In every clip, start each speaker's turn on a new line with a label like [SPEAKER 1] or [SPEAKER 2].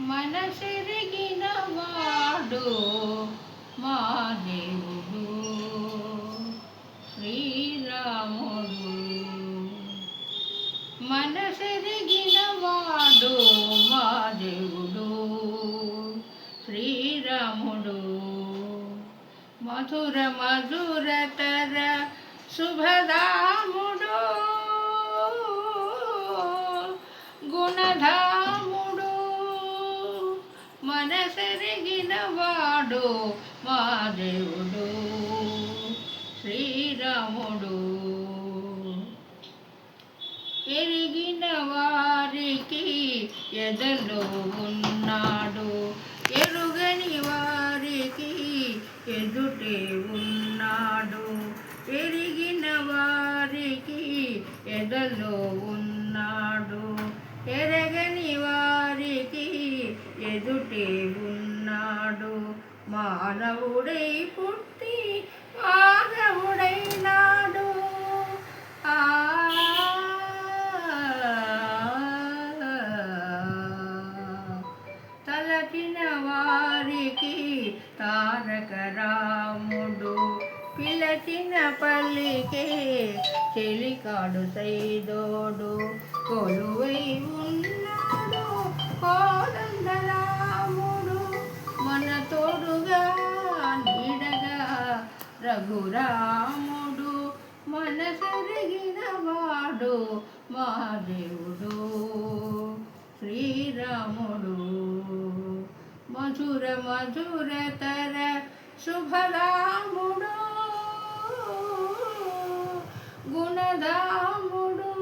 [SPEAKER 1] మనసెరిగిన వాడు మా దేవుడు శ్రీరాముడు. మనసెరిగిన వాడు మా దేవుడు శ్రీరాముడు. మధుర మధురతర శుభధాముడు గుణధాముడు. మనసెరిగిన వాడు మా దేవుడు శ్రీరాముడు. ఎరిగిన వారికి ఎదలో ఉన్నాడు, ఎరుగని వారికి ఎదుటే ఉన్నాడు. ఎరిగిన వారికి ఎదలో ఉన్నాడు, ఎరగని వారికి ఎదుటే ఉన్నాడు. మానవుడై పుట్టి మానవుడైనాడు. తలచిన వారికి తారక రాముడు, పిలచిన పల్లికే చెలికాడు సైదోడు. కొలువై ఉన్నాడు కోదండరాముడు, మన తోడుగా నీడగా రఘురాముడు. మనసెరిగిన వాడు మా దేవుడు శ్రీరాముడు. మధుర మధురతర శుభరాముడు గుణధాముడు.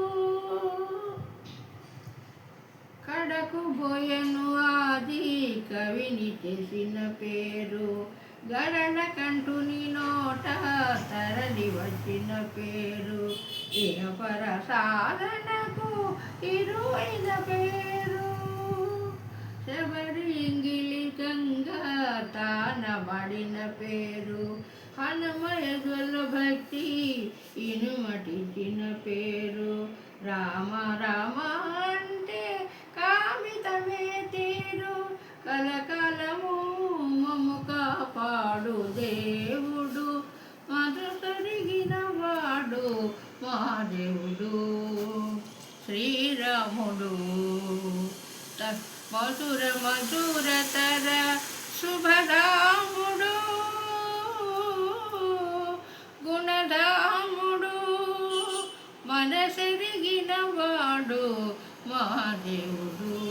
[SPEAKER 1] కడకు బోయను ఆది కవిని చేసిన పేరు, గరణ కంటుని నోట తరలి వచ్చిన పేరు. ఇహపర సాధనకు ఇరువైన పేరు, శబరి ఇంగిలి గంగా తానబడిన పేరు. హనుమయదుల భక్తి ఇనుమటించిన పేరు. రామ రామ అంటే కామితమే తీరు, కలకాలము మము కాపాడు దేవుడు. మనసెరిగిన వాడు మా దేవుడు శ్రీరాముడు. మధుర మధురతర శుభధాముడు గుణధాముడు. మనసెరిగిన వాడు మా దేవుడు.